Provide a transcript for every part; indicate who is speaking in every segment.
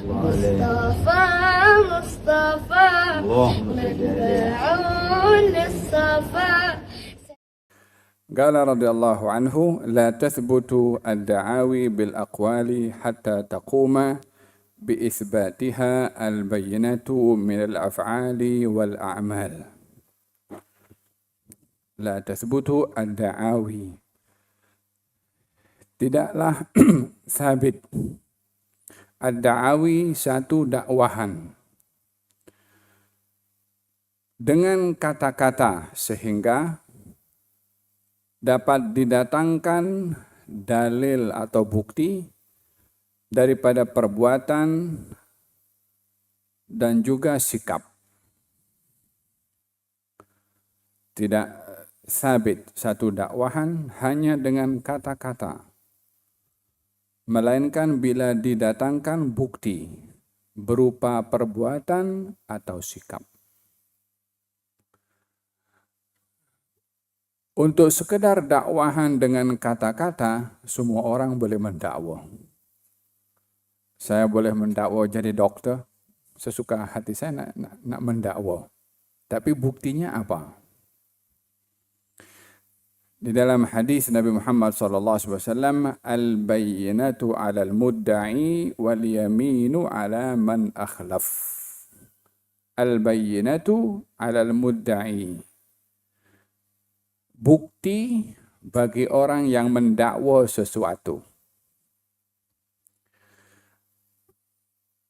Speaker 1: مصطفى مصطفى
Speaker 2: اللهم صل
Speaker 1: متبع للصفا.
Speaker 3: قال رضي الله عنه: لا تثبت الدعاوي بالأقوال حتى تقوم بإثباتها البينة من الأفعال والأعمال. لا تثبت الدعاوي, tidaklah sabit. Ad-da'awi satu dakwahan dengan kata-kata sehingga dapat didatangkan dalil atau bukti daripada perbuatan dan juga sikap. Tidak sabit satu dakwahan hanya dengan kata-kata, melainkan bila didatangkan bukti berupa perbuatan atau sikap. Untuk sekedar dakwahan dengan kata-kata, semua orang boleh mendakwa. Saya boleh mendakwa jadi dokter, sesuka hati saya nak mendakwa. Tapi buktinya apa? Di dalam hadis Nabi Muhammad SAW, al-bayyinatu 'alal mudda'i wal yaminu 'ala man akhlaf. Al-bayyinatu 'alal mudda'i. Bukti bagi orang yang mendakwa sesuatu.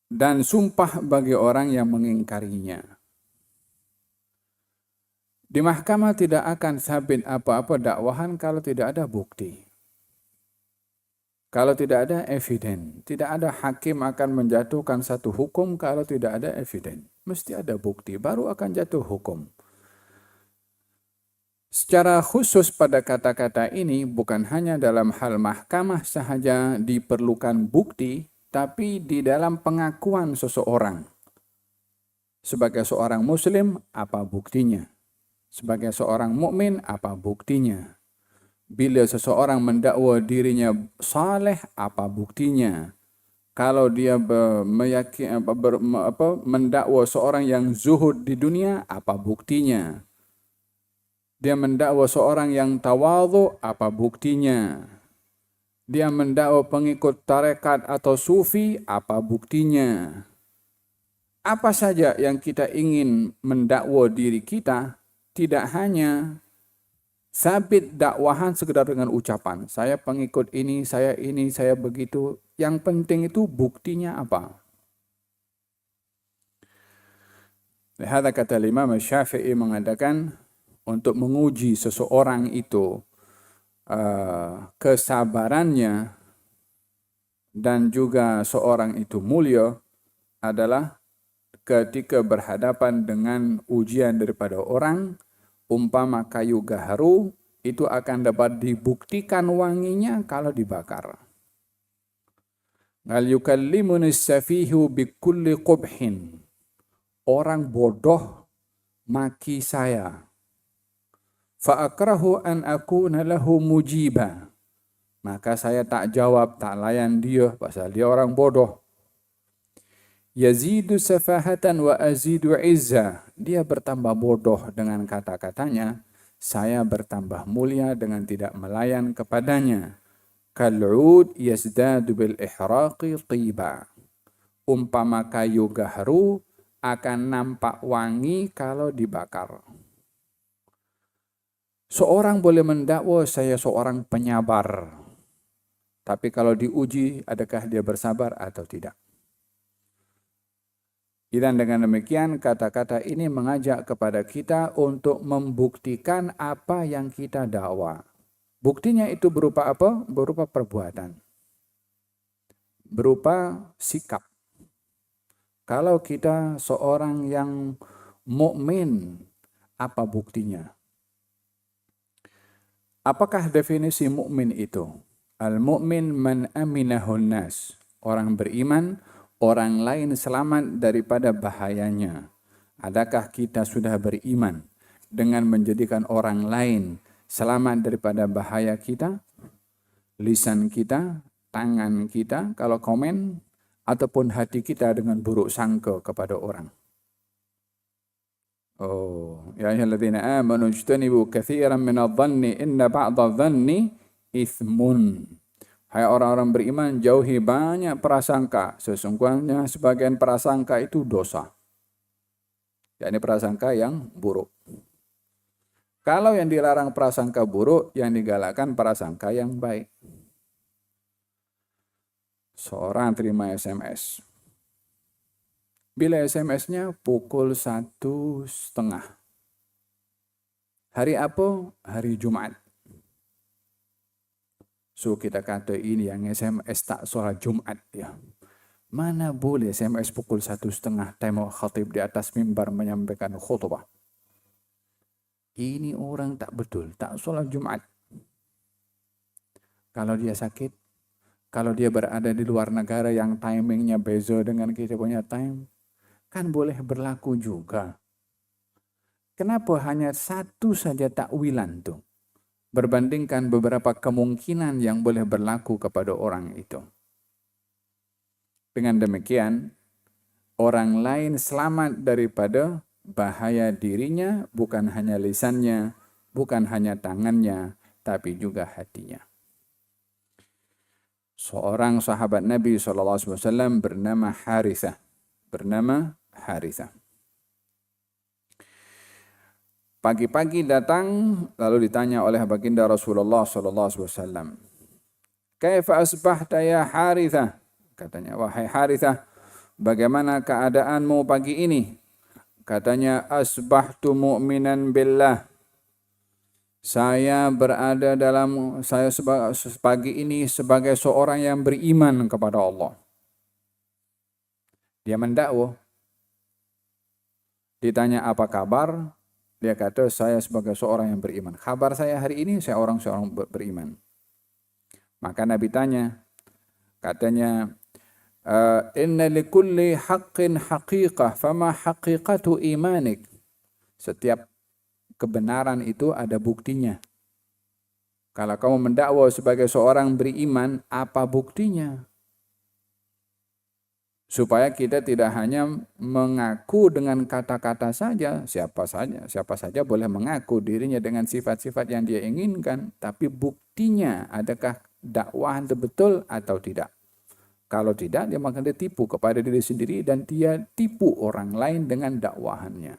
Speaker 3: Dan sumpah bagi orang yang mengingkarinya. Di mahkamah tidak akan sabit apa-apa dakwahan kalau tidak ada bukti. Kalau tidak ada eviden. Tidak ada hakim akan menjatuhkan satu hukum kalau tidak ada eviden. Mesti ada bukti, baru akan jatuh hukum. Secara khusus pada kata-kata ini bukan hanya dalam hal mahkamah sahaja diperlukan bukti, tapi di dalam pengakuan seseorang. Sebagai seorang muslim, apa buktinya? Sebagai seorang mukmin, apa buktinya? Bila seseorang mendakwa dirinya saleh, apa buktinya? Kalau dia mendakwa seorang yang zuhud di dunia, apa buktinya? Dia mendakwa seorang yang tawadhu, apa buktinya? Dia mendakwa pengikut tarekat atau sufi, apa buktinya? Apa saja yang kita ingin mendakwa diri kita, tidak hanya sabit dakwahan sekedar dengan ucapan. Saya pengikut ini, saya begitu. Yang penting itu buktinya apa? Lihat kata Imam Syafi'i mengatakan, untuk menguji seseorang itu kesabarannya dan juga seorang itu mulia adalah ketika berhadapan dengan ujian daripada orang, umpama kayu gaharu, itu akan dapat dibuktikan wanginya kalau dibakar. Al yukallimuni safihu bikulli qubhin. Orang bodoh maki saya. Fa akrahu an akuna lahu mujiba. Maka saya tak jawab, tak layan dia, pasal dia orang bodoh. Yazidu safahatan wa azidu izza. Dia bertambah bodoh dengan kata-katanya, saya bertambah mulia dengan tidak melayan kepadanya. Kal'ud yazdadu bil ihraqi tiba. Umpama kayu gaharu akan nampak wangi kalau dibakar. Seorang boleh mendakwa saya seorang penyabar. Tapi kalau diuji, adakah dia bersabar atau tidak? Dan dengan demikian kata-kata ini mengajak kepada kita untuk membuktikan apa yang kita dakwa. Buktinya itu berupa apa? Berupa perbuatan. Berupa sikap. Kalau kita seorang yang mukmin, apa buktinya? Apakah definisi mukmin itu? Al-mu'min man aminahun nas. Orang beriman, orang lain selamat daripada bahayanya. Adakah kita sudah beriman dengan menjadikan orang lain selamat daripada bahaya kita? Lisan kita, tangan kita, kalau komen, ataupun hati kita dengan buruk sangka kepada orang. Oh, ya ayyuhalladzina amanu ijtanibu katsiran minadh-dhanni inna ba'dadh-dhanni itsmun. Hai orang-orang beriman, jauhi banyak prasangka. Sesungguhnya sebagian prasangka itu dosa. Yakni prasangka yang buruk. Kalau yang dilarang prasangka buruk, yang digalakkan prasangka yang baik. Seorang terima SMS. Bila SMS-nya pukul 1:30. Hari apa? Hari Jumat. So kita kata ini yang SMS tak sholat Jumat ya. Mana boleh SMS pukul 1:30 tema khatib di atas mimbar menyampaikan khutbah. Ini orang tak betul, tak sholat Jumat. Kalau dia sakit, kalau dia berada di luar negara yang timingnya beza dengan kita punya time, kan boleh berlaku juga. Kenapa hanya satu saja takwilan tuh? Berbandingkan beberapa kemungkinan yang boleh berlaku kepada orang itu. Dengan demikian, orang lain selamat daripada bahaya dirinya, bukan hanya lisannya, bukan hanya tangannya, tapi juga hatinya. Seorang sahabat Nabi SAW bernama Harithah. Pagi-pagi datang, lalu ditanya oleh baginda Rasulullah SAW. Kaifa asbahta ya Harithah? Katanya, wahai Harithah, bagaimana keadaanmu pagi ini? Katanya, asbahtu mu'minan billah. Saya pagi ini sebagai seorang yang beriman kepada Allah. Dia mendakwah. Ditanya apa kabar? Dia kata, saya sebagai seorang yang beriman. Kabar saya hari ini, saya seorang beriman. Maka Nabi tanya, katanya, inna likulli haqqin haqiqah, fama haqiqatu imanik. Setiap kebenaran itu ada buktinya. Kalau kamu mendakwa sebagai seorang beriman, apa buktinya? Supaya kita tidak hanya mengaku dengan kata-kata saja, siapa saja boleh mengaku dirinya dengan sifat-sifat yang dia inginkan, tapi buktinya adakah dakwahan itu betul atau tidak. Kalau tidak, dia akan ditipu kepada diri sendiri dan dia tipu orang lain dengan dakwahannya.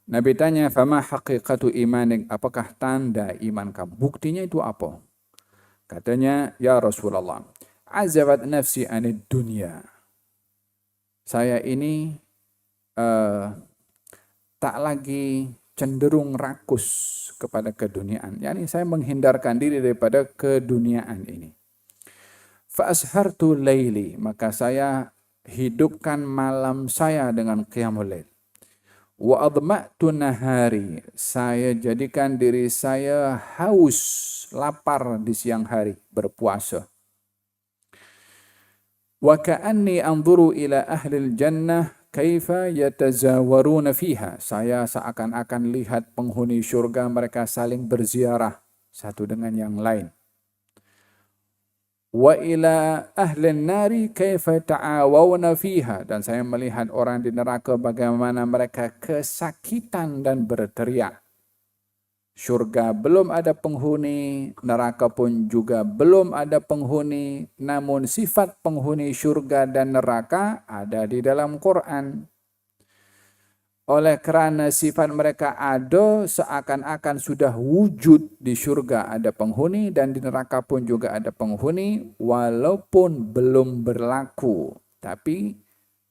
Speaker 3: Nabi tanya, "Fama haqiqatu imanik?" Apakah tanda iman kamu? Buktinya itu apa? Katanya, "Ya Rasulullah, azabat nafsi anid dunya." Saya ini tak lagi cenderung rakus kepada keduniaan. Yani saya menghindarkan diri daripada keduniaan ini. Fa ashartu laili, maka saya hidupkan malam saya dengan qiyamul lail. Wa adma'tu nahari, saya jadikan diri saya haus, lapar di siang hari, berpuasa. Wa ka'anni anzuru ila ahlil jannah kaifa yatazawaruna fiha. Saya seakan-akan lihat penghuni syurga mereka saling berziarah satu dengan yang lain. Wa ila ahlin nari kaifa ta'awawna fiha, dan saya melihat orang di neraka bagaimana mereka kesakitan dan berteriak. Syurga belum ada penghuni, neraka pun juga belum ada penghuni, namun sifat penghuni syurga dan neraka ada di dalam Quran. Oleh kerana sifat mereka ada, seakan-akan sudah wujud di syurga ada penghuni dan di neraka pun juga ada penghuni, walaupun belum berlaku. Tapi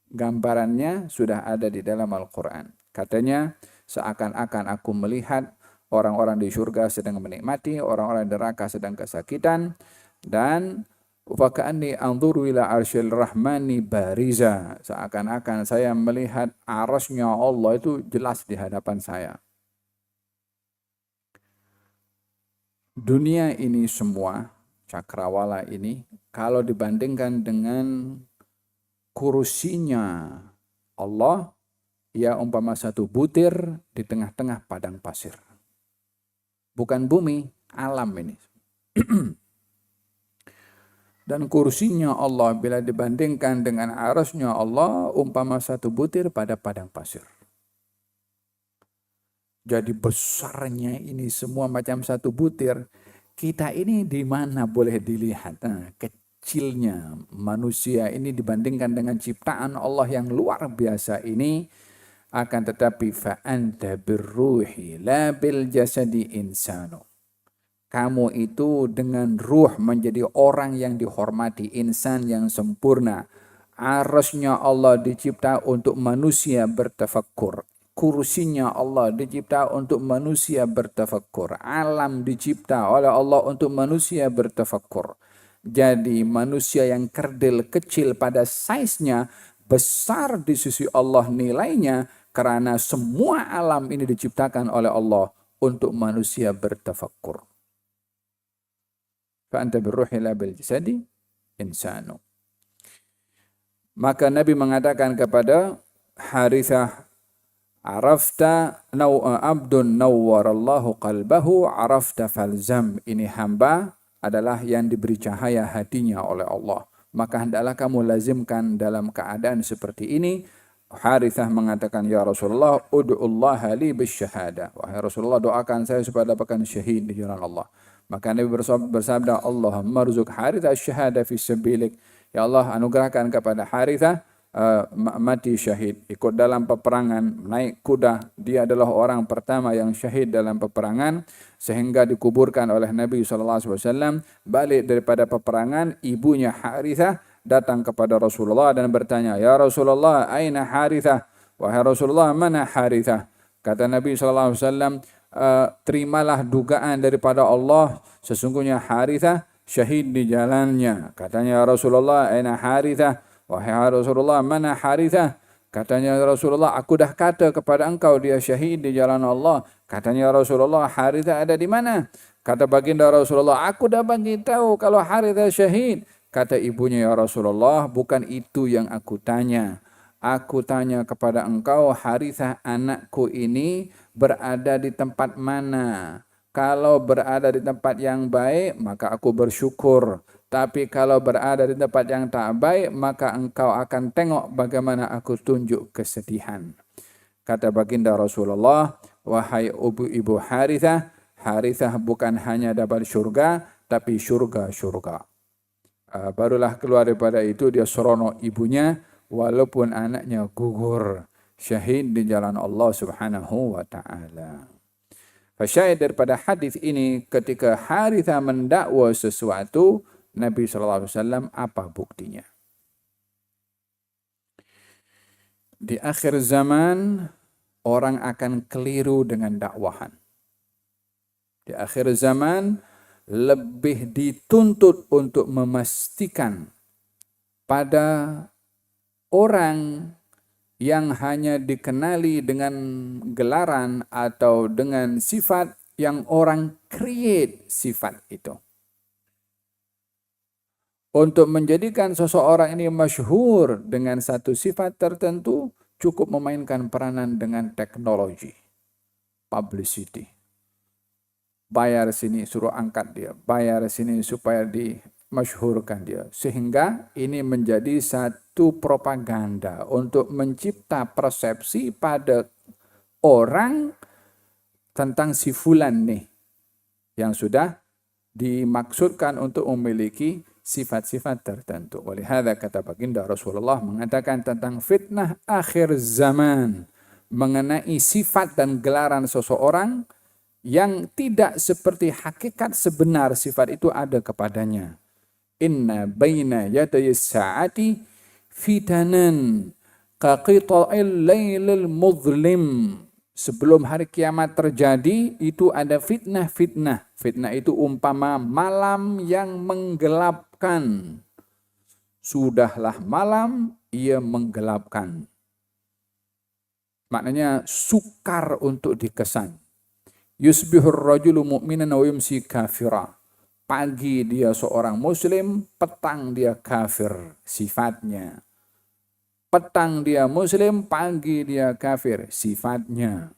Speaker 3: gambarannya sudah ada di dalam Al-Quran. Katanya, seakan-akan aku melihat orang-orang di syurga sedang menikmati, orang-orang di neraka sedang kesakitan, dan Faka'anni anzuru ila arsyil rahmani bariza. Seakan-akan saya melihat arasnya Allah itu jelas di hadapan saya. Dunia ini semua, cakrawala ini, kalau dibandingkan dengan kursinya Allah, ia umpama satu butir di tengah-tengah padang pasir. Bukan bumi, alam ini. Dan kursinya Allah bila dibandingkan dengan arasnya Allah umpama satu butir pada padang pasir. Jadi besarnya ini semua macam satu butir. Kita ini di mana boleh dilihat? Kecilnya manusia ini dibandingkan dengan ciptaan Allah yang luar biasa ini. Akan tetapi fa'anta birruhi la bil jasadi insanu. Kamu itu dengan ruh menjadi orang yang dihormati, insan yang sempurna. Arasnya Allah dicipta untuk manusia bertafakkur. Kursinya Allah dicipta untuk manusia bertafakkur. Alam dicipta oleh Allah untuk manusia bertafakkur. Jadi manusia yang kerdil kecil pada size-nya besar di sisi Allah nilainya karena semua alam ini diciptakan oleh Allah untuk manusia bertafakkur. Fa'anta birruhi la bil jasadi insanu. Maka Nabi mengatakan kepada Harithah, arafta abdun nawwarallahu qalbahu arafta falzam. Ini hamba adalah yang diberi cahaya hatinya oleh Allah. Maka hendaklah kamu lazimkan dalam keadaan seperti ini. Harithah mengatakan, ya Rasulullah, ud'ullaha li bisyahada. Wahai Rasulullah, doakan saya supaya dapatkan syahid di jalan Allah. Maka Nabi bersabda, Allahumma rzuq Harithah syahada fi sabilik. Ya Allah, anugerahkan kepada Harithah mati syahid. Ikut dalam peperangan, naik kuda. Dia adalah orang pertama yang syahid dalam peperangan. Sehingga dikuburkan oleh Nabi SAW. Balik daripada peperangan, ibunya Harithah datang kepada Rasulullah dan bertanya, ya Rasulullah, aina Harithah? Wahai Rasulullah, mana Harithah? Kata Nabi SAW, terimalah dugaan daripada Allah, sesungguhnya Harithah syahid di jalannya. Katanya, Rasulullah, aina Harithah? Wahai Rasulullah, mana Harithah? Katanya, Rasulullah, aku dah kata kepada engkau dia syahid di jalan Allah. Katanya, Rasulullah, Harithah ada di mana? Kata baginda Rasulullah, aku dah bagi tahu kalau Harithah syahid. Kata ibunya, ya Rasulullah, bukan itu yang aku tanya. Aku tanya kepada engkau, Harithah anakku ini berada di tempat mana? Kalau berada di tempat yang baik, maka aku bersyukur. Tapi kalau berada di tempat yang tak baik, maka engkau akan tengok bagaimana aku tunjuk kesedihan. Kata baginda Rasulullah, wahai ibu Harithah, Harithah bukan hanya dapat syurga, tapi syurga-syurga. Barulah keluar daripada itu dia seronok ibunya, walaupun anaknya gugur syahid di jalan Allah Subhanahu wa taala. Fasyahid daripada hadis ini, ketika Harithah mendakwa sesuatu, Nabi SAW apa buktinya? Di akhir zaman orang akan keliru dengan dakwahan. Di akhir zaman lebih dituntut untuk memastikan pada orang yang hanya dikenali dengan gelaran atau dengan sifat yang orang create sifat itu. Untuk menjadikan seseorang ini masyhur dengan satu sifat tertentu, cukup memainkan peranan dengan teknologi, publicity. Bayar sini suruh angkat dia, bayar sini supaya dimasyhurkan dia. Sehingga ini menjadi satu propaganda untuk mencipta persepsi pada orang tentang si fulan nih yang sudah dimaksudkan untuk memiliki sifat-sifat tertentu. Oleh hadza kata baginda Rasulullah mengatakan tentang fitnah akhir zaman mengenai sifat dan gelaran seseorang yang tidak seperti hakikat sebenar sifat itu ada kepadanya. Inna baina yaday sa'ati fitanan kaqita'il lailil muzlim. Sebelum hari kiamat terjadi, itu ada fitnah-fitnah. Fitnah itu umpama malam yang menggelapkan. Sudahlah malam, ia menggelapkan. Maknanya sukar untuk dikesan. Yusbihur rajulu mu'minan wa yumsi kafira. Pagi dia seorang muslim, petang dia kafir sifatnya. Petang dia muslim, pagi dia kafir sifatnya.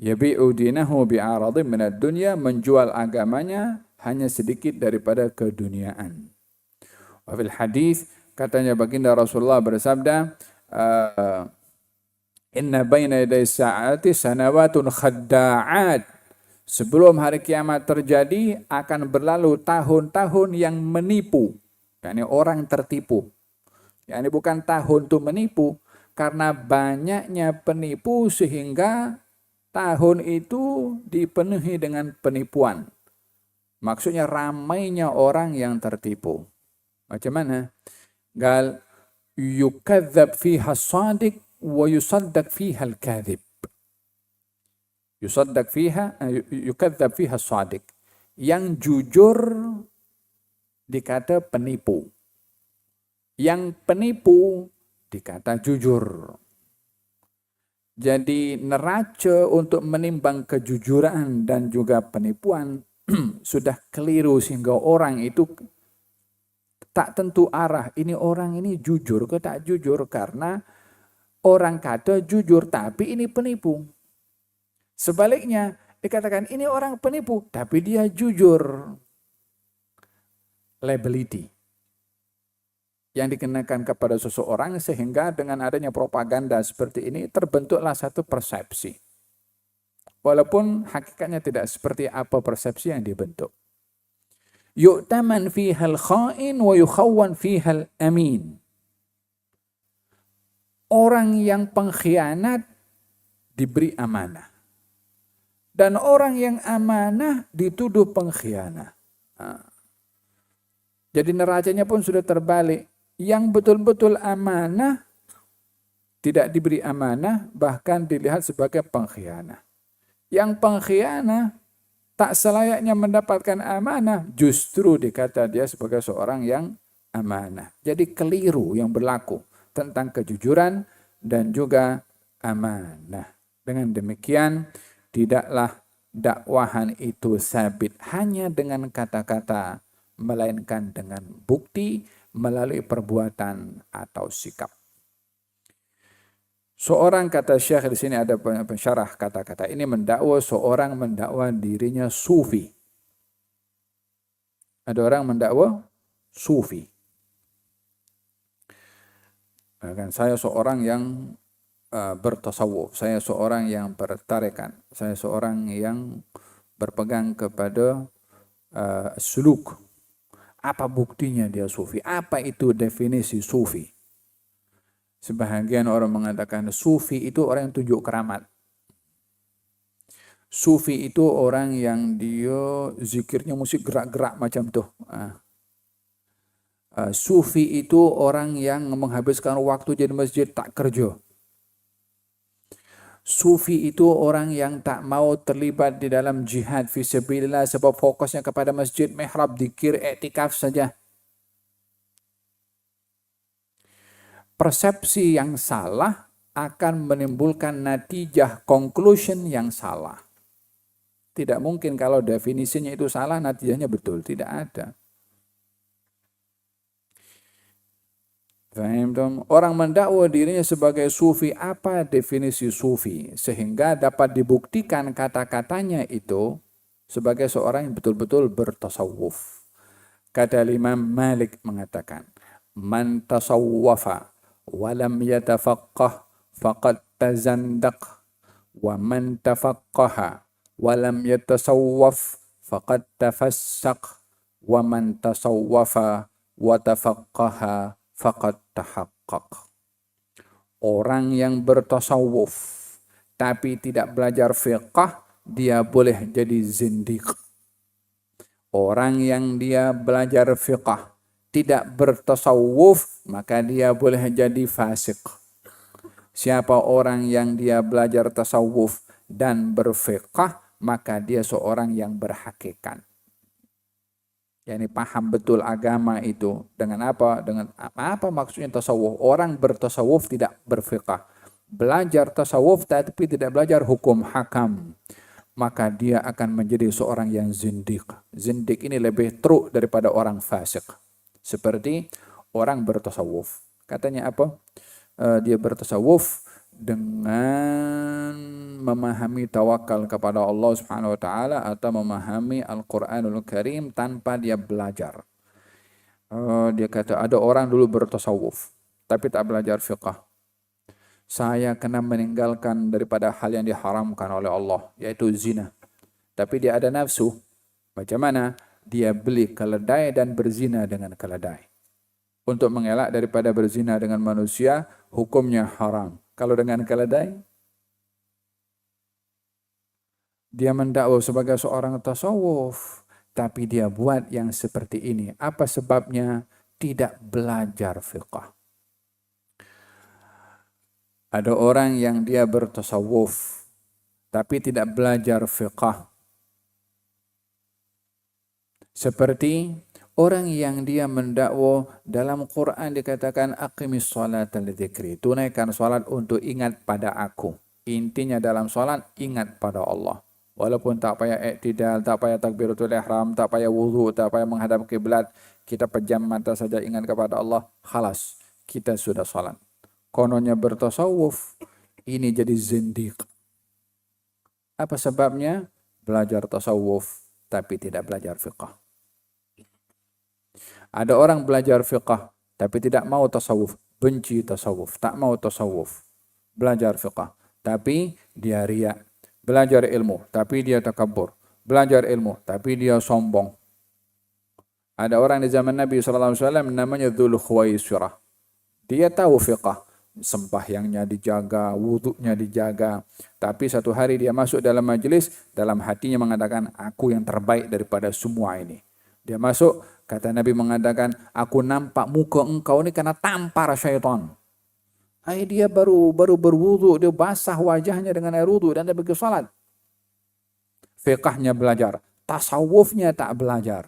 Speaker 3: Yabi'u dinahu bi'aradin minad dunya, menjual agamanya hanya sedikit daripada keduniaan. Wa fil hadis, katanya baginda Rasulullah bersabda, inna baina yaday sa'ati sanawatun khadda'at. Sebelum hari kiamat terjadi akan berlalu tahun-tahun yang menipu. yakni orang tertipu. Yakni bukan tahun itu menipu, karena banyaknya penipu sehingga tahun itu dipenuhi dengan penipuan. Maksudnya ramainya orang yang tertipu. Macam mana? Gal yukadzab fiha as-sadiq wa yusaddaq fiha al-kadhib. Yusaddaq fiha, yukadzab fiha as-sadiq. Yang jujur dikata penipu. Yang penipu dikata jujur. Jadi neraca untuk menimbang kejujuran dan juga penipuan sudah keliru sehingga orang itu tak tentu arah. Ini orang ini jujur ke tak jujur, karena orang kata jujur tapi ini penipu. Sebaliknya dikatakan ini orang penipu tapi dia jujur. Liability yang dikenakan kepada seseorang, sehingga dengan adanya propaganda seperti ini terbentuklah satu persepsi. Walaupun hakikatnya tidak seperti apa persepsi yang dibentuk. Yu'taman fihal kha'in wa yukhawwan fihal amin. Orang yang pengkhianat diberi amanah. Dan orang yang amanah dituduh pengkhianat. Jadi neracanya pun sudah terbalik. Yang betul-betul amanah tidak diberi amanah, bahkan dilihat sebagai pengkhianat. Yang pengkhianat tak selayaknya mendapatkan amanah, justru dikata dia sebagai seorang yang amanah. Jadi keliru yang berlaku tentang kejujuran dan juga amanah. Dengan demikian, tidaklah dakwahan itu sabit hanya dengan kata-kata, melainkan dengan bukti melalui perbuatan atau sikap. Seorang, kata Syekh di sini ada pensyarah kata-kata ini, mendakwa, seorang mendakwa dirinya sufi. Ada orang mendakwa sufi. Bahkan saya seorang yang bertasawuf, saya seorang yang bertarekat, saya seorang yang berpegang kepada suluk. Apa buktinya dia sufi? Apa itu definisi sufi? Sebahagian orang mengatakan sufi itu orang yang tunjuk keramat. Sufi itu orang yang dia zikirnya musik gerak-gerak macam tuh. Sufi itu orang yang menghabiskan waktu di masjid tak kerja. Sufi itu orang yang tak mau terlibat di dalam jihad fisabilillah sebab fokusnya kepada masjid, mihrab, zikir, iktikaf saja. Persepsi yang salah akan menimbulkan natijah conclusion yang salah. Tidak mungkin kalau definisinya itu salah, natijahnya betul. Tidak ada. Orang mendakwa dirinya sebagai sufi, apa definisi sufi? Sehingga dapat dibuktikan kata-katanya itu sebagai seorang yang betul-betul bertasawuf. Kata Imam Malik mengatakan, man tasawwafa walam yatafaqqah faqad tazandaq, wa man tafaqqaha walam yatasawwaf faqad tafassaq, wa man tasawwafa wa tafaqqaha faqad tahaqqaq. Orang yang bertasawuf tapi tidak belajar fiqh, dia boleh jadi zindiq. Orang yang dia belajar fiqh tidak bertasawuf, maka dia boleh jadi fasik. Siapa orang yang dia belajar tasawuf dan berfiqh, maka dia seorang yang berhakikat. Yani paham betul agama itu. Dengan apa? Dengan apa maksudnya tasawuf? Orang bertasawuf tidak berfiqh. Belajar tasawuf tapi tidak belajar hukum hakam. Maka dia akan menjadi seorang yang zindiq. Zindiq ini lebih teruk daripada orang fasik. Seperti orang bertasawuf. Katanya apa? Dia bertasawuf, dengan memahami tawakal kepada Allah Subhanahu wa taala atau memahami Al-Qur'anul Karim tanpa dia belajar. Dia kata ada orang dulu bertasawuf tapi tak belajar fiqh. Saya kena meninggalkan daripada hal yang diharamkan oleh Allah, yaitu zina. Tapi dia ada nafsu. Bagaimana? Dia beli keledai dan berzina dengan keledai. Untuk mengelak daripada berzina dengan manusia, hukumnya haram. Kalau dengan keledai, dia mendakwa sebagai seorang tasawuf, tapi dia buat yang seperti ini. Apa sebabnya? Tidak belajar fiqh. Ada orang yang dia bertasawuf, tapi tidak belajar fiqh. Seperti orang yang dia mendakwa dalam Quran dikatakan aqimis salata lidzikri, tunaikan salat untuk ingat pada aku. Intinya dalam salat ingat pada Allah. Walaupun tak payah i'tidal, tak payah takbiratul ihram, tak payah wudu, tak payah menghadap kiblat, kita pejam mata saja ingat kepada Allah, khalas, kita sudah salat. Kononnya bertasawuf, ini jadi zindiq. Apa sebabnya? Belajar tasawuf tapi tidak belajar fiqh. Ada orang belajar fiqh tapi tidak mau tasawuf, benci tasawuf, tak mau tasawuf. Belajar fiqh tapi dia riya. Belajar ilmu tapi dia takabur. Belajar ilmu tapi dia sombong. Ada orang di zaman Nabi SAW namanya Dzul Khuwaisirah. Dia tahu fiqh, sembahyangnya dijaga, wuduknya dijaga. Tapi satu hari dia masuk dalam majelis, dalam hatinya mengatakan, aku yang terbaik daripada semua ini. Dia masuk, kata Nabi mengatakan, aku nampak muka engkau ini karena tampar syaitan. Dia baru berwuduk, dia basah wajahnya dengan air wuduk dan dia pergi salat. Fiqhnya belajar, tasawufnya tak belajar.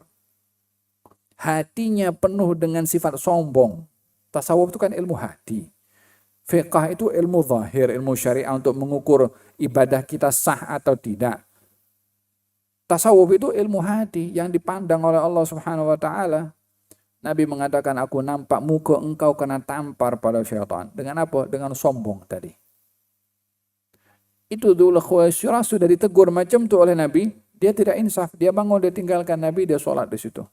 Speaker 3: Hatinya penuh dengan sifat sombong. Tasawuf itu kan ilmu hati. Fiqh itu ilmu zahir, ilmu syariah untuk mengukur ibadah kita sah atau tidak. Tasawuf itu ilmu hati yang dipandang oleh Allah Subhanahu wa taala. Nabi mengatakan aku nampak muka engkau kena tampar pada syaitan. Dengan apa? Dengan sombong tadi. Itu Dzul Khuwaisirah sudah ditegur macam tu oleh Nabi, dia tidak insaf, dia bangun, dia tinggalkan Nabi, dia sholat di situ.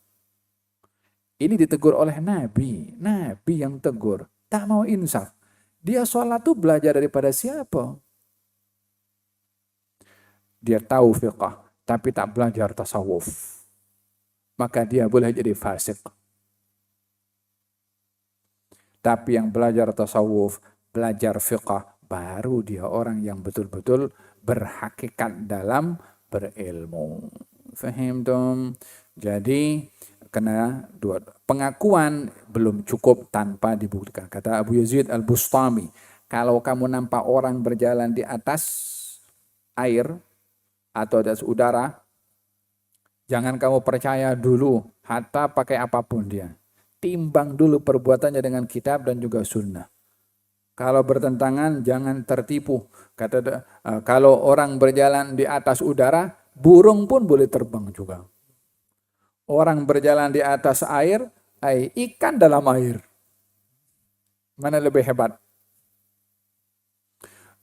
Speaker 3: Ini ditegur oleh Nabi, Nabi yang tegur, tak mau insaf. Dia sholat tuh belajar daripada siapa? Dia tahu fiqh, tapi tak belajar tasawuf. Maka dia boleh jadi fasik. Tapi yang belajar tasawuf, belajar fiqh, baru dia orang yang betul-betul berhakikat dalam berilmu. Fahim dong? Jadi kena dua. Pengakuan belum cukup tanpa dibuktikan. Kata Abu Yazid Al-Bustami, kalau kamu nampak orang berjalan di atas air atau di atas udara, jangan kamu percaya dulu hatta pakai apapun dia. Timbang dulu perbuatannya dengan kitab dan juga sunnah. Kalau bertentangan jangan tertipu. Kata kalau orang berjalan di atas udara, burung pun boleh terbang juga. Orang berjalan di atas air, ikan dalam air. Mana lebih hebat?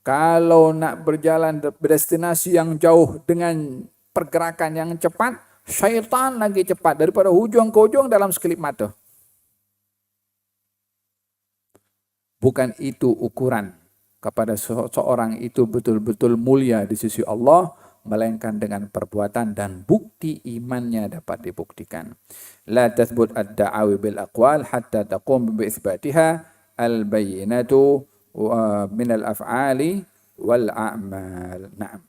Speaker 3: Kalau nak berjalan destinasi yang jauh dengan pergerakan yang cepat, syaitan lagi cepat daripada hujung ke hujung dalam sekelip mata. Bukan itu ukuran kepada seorang itu betul-betul mulia di sisi Allah, melainkan dengan perbuatan dan bukti imannya dapat dibuktikan. La tathbut ad-da'awi bil aqwal hatta taqum bi itsbatiha al-bayyinatu min al-af'ali wal a'mal. Naam.